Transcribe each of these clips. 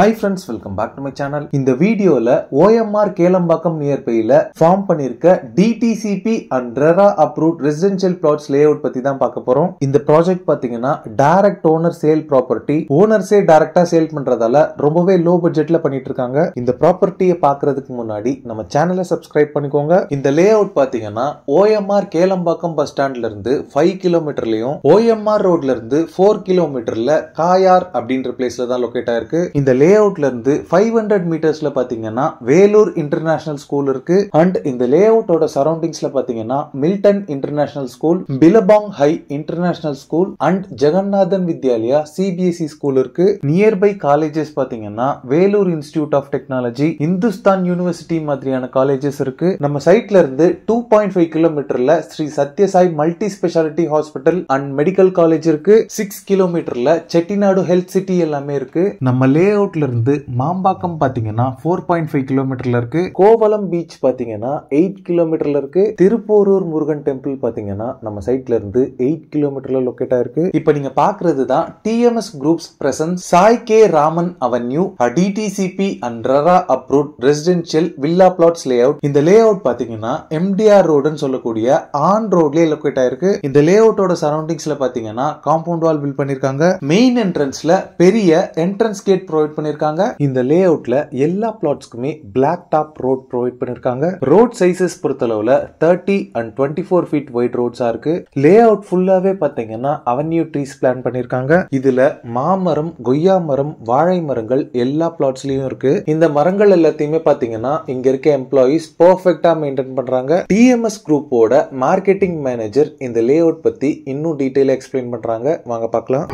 Hi friends, welcome back to my channel. இந்த வீடியோல OMR Kelambakkam நியர்பைல form பண்ணிருக்க DTCP and RERA approved residential plots layout பத்தி தான் பார்க்க போறோம். இந்த ப்ராஜெக்ட் பாத்தீங்கன்னா டைரக்ட் ஓனர் சேல் ப்ராப்பர்ட்டி. ஓனர்ஸே டைரக்டா சேல் பண்றதால ரொம்பவே லோ பட்ஜெட்ல பண்ணிட்டு இருக்காங்க. இந்த ப்ராப்பர்ட்டியை பார்க்கிறதுக்கு முன்னாடி நம்ம சேனலை சப்ஸ்கிரைப் பண்ணிக்கோங்க. இந்த லேஅவுட் பாத்தீங்கன்னா OMR கேளம்பாக்கம் பஸ் ஸ்டாண்ட்ல இருந்து 5 கிலோமீட்டர்லயும் OMR ரோட்ல இருந்து 4 கிலோமீட்டர்ல காயார் அப்படின்ற பிளேஸ்ல தான் லொகேட் ஆயிருக்கு. இந்த லேஅவுட்ல இருந்து 500 மீட்டர்ஸ்ல பாத்தீங்கன்னா வேலூர் இன்டர்நேஷனல் ஸ்கூல் இருக்கு. அண்ட் இந்த லேஅவுட்டோட சரௌண்டிங்ஸ்ல பாத்தீங்கன்னா Milton international school, Billabong high international school and Jaganathan Vidyalaya CBSE school இருக்கு. நியர்பை காலேஜஸ் பாத்தீங்கன்னா Vellore institute of technology, Hindustan university மாதிரியான காலேஜஸ் இருக்கு. நம்ம சைட்ல இருந்து 2.5 கிலோமீட்டர்ல Sri Sathya Sai multi speciality hospital and medical college இருக்கு. 6 கிலோமீட்டர்ல செட்டிநாடு ஹெல்த் சிட்டி எல்லாமே இருக்கு. நம்ம லேஅவுட்ல இருந்து மாம்பாக்கம் பாத்தீங்கன்னா 4.5 கிலோமீட்டர்ல இருக்கு. கோவலம் பீச் பாத்தீங்கன்னா 8 கிலோமீட்டர்ல இருக்கு. திருப்போரூர் முருகன் டெம்பிள் பாத்தீங்கன்னா நம்ம சைட்ல இருந்து 8 கிலோமீட்டர்ல லொகேட் ஆயிருக்கு. இப்போ நீங்க பாக்குறது தான் TMS Group's presence Sai K Raman avenue DTCP and RERA approved residential villa plots layout. இந்த லேஅவுட் பாத்தீங்கன்னா MDR ரோடுன்னு சொல்லக்கூடிய ஆன் ரோட்லயே லொகேட் ஆயிருக்கு. இந்த லேஅவுட்டோட சரௌண்டிங்ஸ்ல பாத்தீங்கன்னா காம்பவுண்ட் வால் பில்ட் பண்ணிருக்காங்க. மெயின் என்ட்ரன்ஸ்ல பெரிய என்ட்ரன்ஸ் கேட் ப்ரொவைட் பண்ணிருக்காங்க. இந்த லேஅவுட்ல எல்லா பிளாட்ஸ்க்குமே பிளாக் டாப் ரோட் ப்ரொவைட் பண்ணிருக்காங்க. ரோட் சைஸஸ் பொறுத்தளவுல 30 and 24 ஃபீட் வைட் ரோட்ஸா இருக்கு. லேஅவுட் ஃபுல்லாவே பாத்தீங்கன்னா அவென்யூ ட்ரீஸ் பிளான் பண்ணிருக்காங்க. இதுல மாமரம், கொய்யா மரம், வாழை மரங்கள் எல்லா பிளாட்ஸ்லயும் இருக்கு. இந்த மரங்கள் எல்லாத்தையுமே பாத்தீங்கன்னா இங்க இருக்க எம்ப்ளாயீஸ் பெர்ஃபெக்ட்டா மெயின்டைன் பண்றாங்க. TMS குரூப்போட மார்க்கெட்டிங் மேனேஜர் இந்த லேஅவுட் பத்தி இன்னும் டீடைலா எக்ஸ்பிளைன் பண்றாங்க. வாங்க பார்க்கலாம்.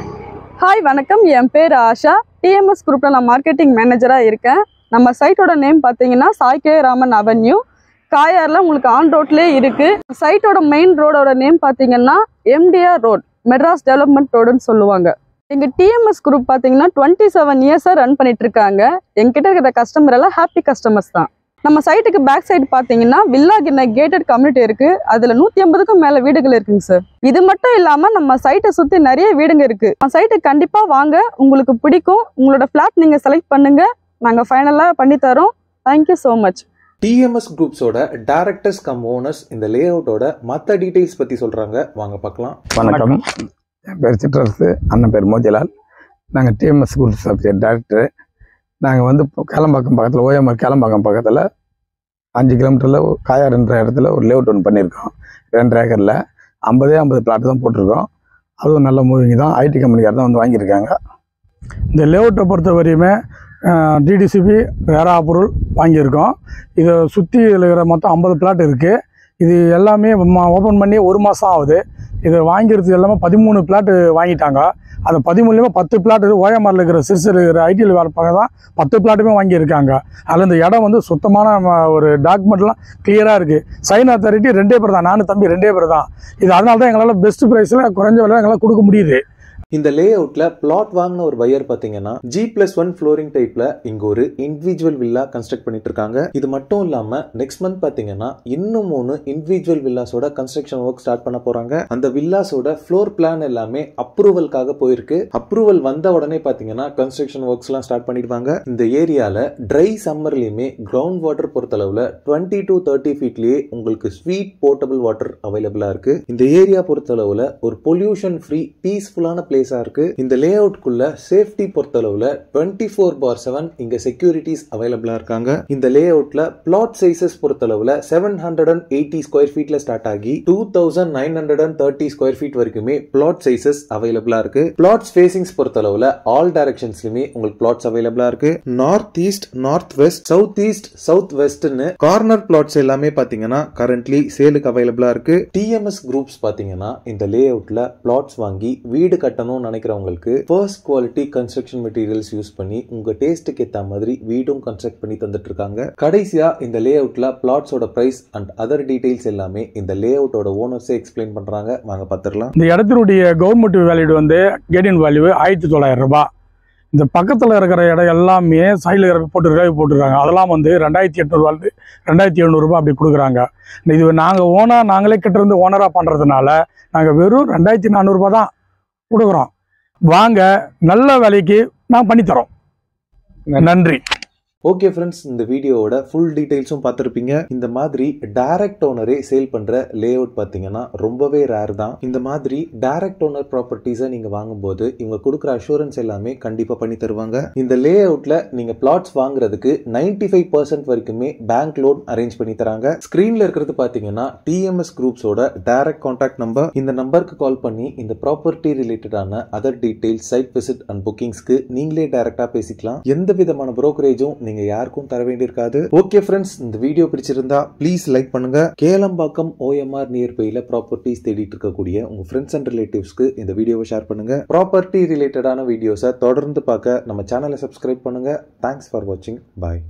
ஹாய் வணக்கம், என் பேர் ஆஷா. TMS குரூப்பில் நான் மார்க்கெட்டிங் மேனேஜராக இருக்கேன். நம்ம சைட்டோட நேம் பார்த்தீங்கன்னா சாய் கே ராமன் அவென்யூ, காயாரில் உங்களுக்கு ஆன் ரோட்லேயே இருக்குது. சைட்டோட மெயின் ரோடோட நேம் பார்த்தீங்கன்னா MDR ரோட், மெட்ராஸ் டெவலப்மெண்ட் ரோடுன்னு சொல்லுவாங்க. எங்கள் TMS குரூப் பார்த்தீங்கன்னா 27 இயர்ஸாக ரன் பண்ணிட்டு இருக்காங்க. எங்கிட்ட இருக்கிற கஸ்டமர் எல்லாம் ஹாப்பி கஸ்டமர்ஸ் தான். நம்ம சைட்டுக்கு பேக் சைடு பார்த்தீங்கன்னா வில்லா கிண்ண கேட்டட் கம்யூனிட்டி இருக்கு. அதுல 150க்கும் மேல வீடுகள் இருக்குங்க சார். இது மட்டும் இல்லாம நம்ம சைட்டை சுத்தி நிறைய வீடுங்க இருக்கு. சைட்டுக்கு கண்டிப்பா வாங்க, உங்களுக்கு பிடிக்கும். உங்களோட பிளாட் நீங்க செலக்ட் பண்ணுங்க, நாங்க ஃபைனலா பண்ணி தரோம். Thank you so much. TMS குரூப்ஸோட டைரக்டர்ஸ் கம் ஓனர்ஸ் இந்த லேஅவுட்டோட மற்ற டீடைல்ஸ் பத்தி சொல்றாங்க. வாங்க பார்க்கலாம். வணக்கம், என் பேர் சிற்றரசு, அண்ணன் பேர் மோதிலால். நாங்கள் TMS குரூப் சப்ஜெக்ட் டைரக்டர். நாங்கள் வந்து கேளம்பாக்கம் பக்கத்தில் OMR கேளம்பாக்கம் பக்கத்தில் 5 கிலோமீட்டரில் காயார் என்ற இடத்துல ஒரு லேஅவுட் ஒன்று பண்ணியிருக்கோம். 2 ஏக்கரில் 50 பிளாட் தான் போட்டிருக்கோம். அதுவும் நல்ல மூவிங் தான். IT கம்பெனிக்கார தான் வந்து வாங்கியிருக்காங்க. இந்த லேஅவுட்டை பொறுத்த வரையுமே DTCP RERA அப்ரூவல் வாங்கியிருக்கோம். இதை சுற்றி இருக்கிற மொத்தம் 50 பிளாட் இருக்குது. இது எல்லாமே ஓப்பன் பண்ணி 1 மாதம் ஆகுது. இதை வாங்கிறது எல்லாமே 13 பிளாட்டு வாங்கிட்டாங்க. அந்த 13லேயுமே 10 பிளாட் OMRல இருக்கிற சிறு இருக்கிற ITயில் வேலை பார்க்க தான் 10 பிளாட்டுமே வாங்கியிருக்காங்க. அதில் இந்த இடம் வந்து சுத்தமான ஒரு டாக்குமெண்ட்லாம் கிளியராக இருக்குது. சைன் அத்தாரிட்டி 2 பேர் தான், நானும் தம்பி 2 பேர் தான். இது அதனால தான் எங்களால் பெஸ்ட் ப்ரைஸில் குறைஞ்ச விலையில் எங்களால் கொடுக்க முடியுது. இந்த லேஅவுட்ல பிளாட் வாங்கின ஒரு பையர் பாத்தீங்கன்னா G+1 ஃப்ளோரிங் டைப்ல இங்க ஒரு இண்டிவிஜுவல் வில்லா கன்ஸ்ட்ரக்ட் பண்ணிட்டு இருக்காங்க. இது மட்டும் இல்லாம நெக்ஸ்ட் மந்த் பாத்தீங்கன்னா இன்னும் 3 இண்டிவிஜுவல் வில்லாஸோட கன்ஸ்ட்ரக்ஷன் ஒர்க் ஸ்டார்ட் பண்ண போறாங்க. அந்த வில்லாஸோட ஃப்ளோர் பிளான் எல்லாமே அப்ரூவல்காக போயிருக்கு. அப்ரூவல் வந்த உடனே பாத்தீங்கன்னா கன்ஸ்ட்ரக்ஷன் ஒர்க்ஸ் எல்லாம் ஸ்டார்ட் பண்ணிடுவாங்க. இந்த ஏரியால ட்ரை சம்மர்லயுமே கிரவுண்ட் வாட்டர் பொறுத்தளவுல 20 to 30 ஃபீட்லயே உங்களுக்கு ஸ்வீட் போர்ட்டபிள் வாட்டர் அவைலபிளா இருக்கு. இந்த ஏரியா பொறுத்தளவுல ஒரு பொல்யூஷன் ஃப்ரீ பீஸ்ஃபுல்லான இருக்கு. இந்த லேஅவுட்குள்ள சேஃப்டி பொறுத்தளவுல 24/7 இங்க செக்யூரிட்டிஸ் அவைலபிளா இருக்காங்க. இந்த லேஅவுட்ல பிளாட் சைஸஸ் பொறுத்தளவுல 780 ஸ்கொயர் ஃபீட்ல ஸ்டார்ட் ஆகி 2930 ஸ்கொயர் ஃபீட் வரைக்குமே பிளாட் சைஸஸ் அவைலபிளா இருக்கு. பிளாட்ஸ் ஃபேசிங்ஸ் பொறுத்தளவுல ஆல் டைரக்ஷன்ஸ்லயுமே உங்களுக்கு பிளாட்ஸ் அவைலபிளா இருக்கு. North east, north west, south east, south வெஸ்ட்னு கார்னர் பிளாட்ஸ் எல்லாமே பாத்தீங்கன்னா கரண்ட்லி சேலுக்கு அவைலபிளா இருக்கு. TMS குரூப்ஸ் பாத்தீங்கன்னா இந்த லேஅவுட்ல பிளாட்ஸ் வாங்கி வீடு கட்டணும் நினைக்கிறவங்களுக்கு first quality construction materials use பண்ணி உங்க டேஸ்டுக்கு ஏத்த மாதிரி வீடும் கன்ஸ்ட்ரக்ட் பண்ணி தந்துட்டு இருக்காங்க. கடைசியா இந்த லேஅவுட்ல பிளாட்ஸோட பிரைஸ் அண்ட் அதர் டீடைல்ஸ் எல்லாமே இந்த லேஅவுட்டோட ஓனர்ஸே எக்ஸ்பிளைன் பண்றாங்க. வாங்க பார்த்துடலாம். இந்த இடத்தினுடைய கவர்மெண்ட் வேல்யூ வந்து கேடியன் வேல்யூ 1900 ரூபாய். இந்த பக்கத்தில் இருக்கிற இடம் எல்லாமே சைடில் போட்டுருக்காங்க. அதெல்லாம் வந்து 2800 2700 ரூபாய் அப்படி கொடுக்குறாங்க. இது நாங்களே கிட்ட இருந்து ஓனராக பண்ணுறதுனால நாங்கள் வெறும் 2400 ரூபாய் தான் கொடுக்குறோம். வாங்க, நல்ல விலைக்கு நான் பண்ணித்தரோம். நன்றி. ஓகே ஃப்ரெண்ட்ஸ், இந்த வீடியோவோட ஃபுல் டீடைல்ஸும் பார்த்துருப்பீங்க. இந்த மாதிரி டைரக்ட் ஓனரே சேல் பண்ற லே அவுட் பார்த்தீங்கன்னா ரொம்பவே ரேர் தான். இந்த மாதிரி டைரக்ட் ஓனர் ப்ராப்பர்ட்டிஸை நீங்க வாங்கும்போது இவங்க கொடுக்குற அஷூரன்ஸ் எல்லாமே கண்டிப்பா பண்ணி தருவாங்க. இந்த லே அவுட்ல நீங்க பிளாட்ஸ் வாங்குறதுக்கு 95% வரைக்குமே பேங்க் லோன் அரேஞ்ச் பண்ணி தராங்க. ஸ்கிரீன்ல இருக்கிறது பார்த்தீங்கன்னா டிஎம்எஸ் குரூப்ஸோட டைரக்ட் கான்டாக்ட் நம்பர். இந்த நம்பருக்கு கால் பண்ணி இந்த ப்ராப்பர்ட்டி ரிலேட்டடான other details, site visit and புக்கிங்ஸ்க்கு நீங்களே டைரக்டா பேசிக்கலாம். எந்த விதமான புரோக்கரேஜும் நீங்க யாருக்கும் தர வேண்டியிருக்காது. ஓகே ஃப்ரெண்ட்ஸ், இந்த வீடியோ பிடிச்சிருந்தா ப்ளீஸ் லைக் பண்ணுங்க. கேளம்பாக்கம் OMR நியர்பைல ப்ராப்பர்ட்டிஸ் தேடிட்டு இருக்கக்கூடிய உங்க ஃப்ரெண்ட்ஸ் அண்ட் ரிலேட்டிவ்ஸ்க்கு இந்த வீடியோவை ஷேர் பண்ணுங்க. ப்ராப்பர்ட்டி ரிலேட்டடான வீடியோஸை தொடர்ந்து பார்க்க நம்ம சேனலை சப்ஸ்கிரைப் பண்ணுங்க. தேங்க்ஸ் ஃபார் வாட்சிங். பாய்.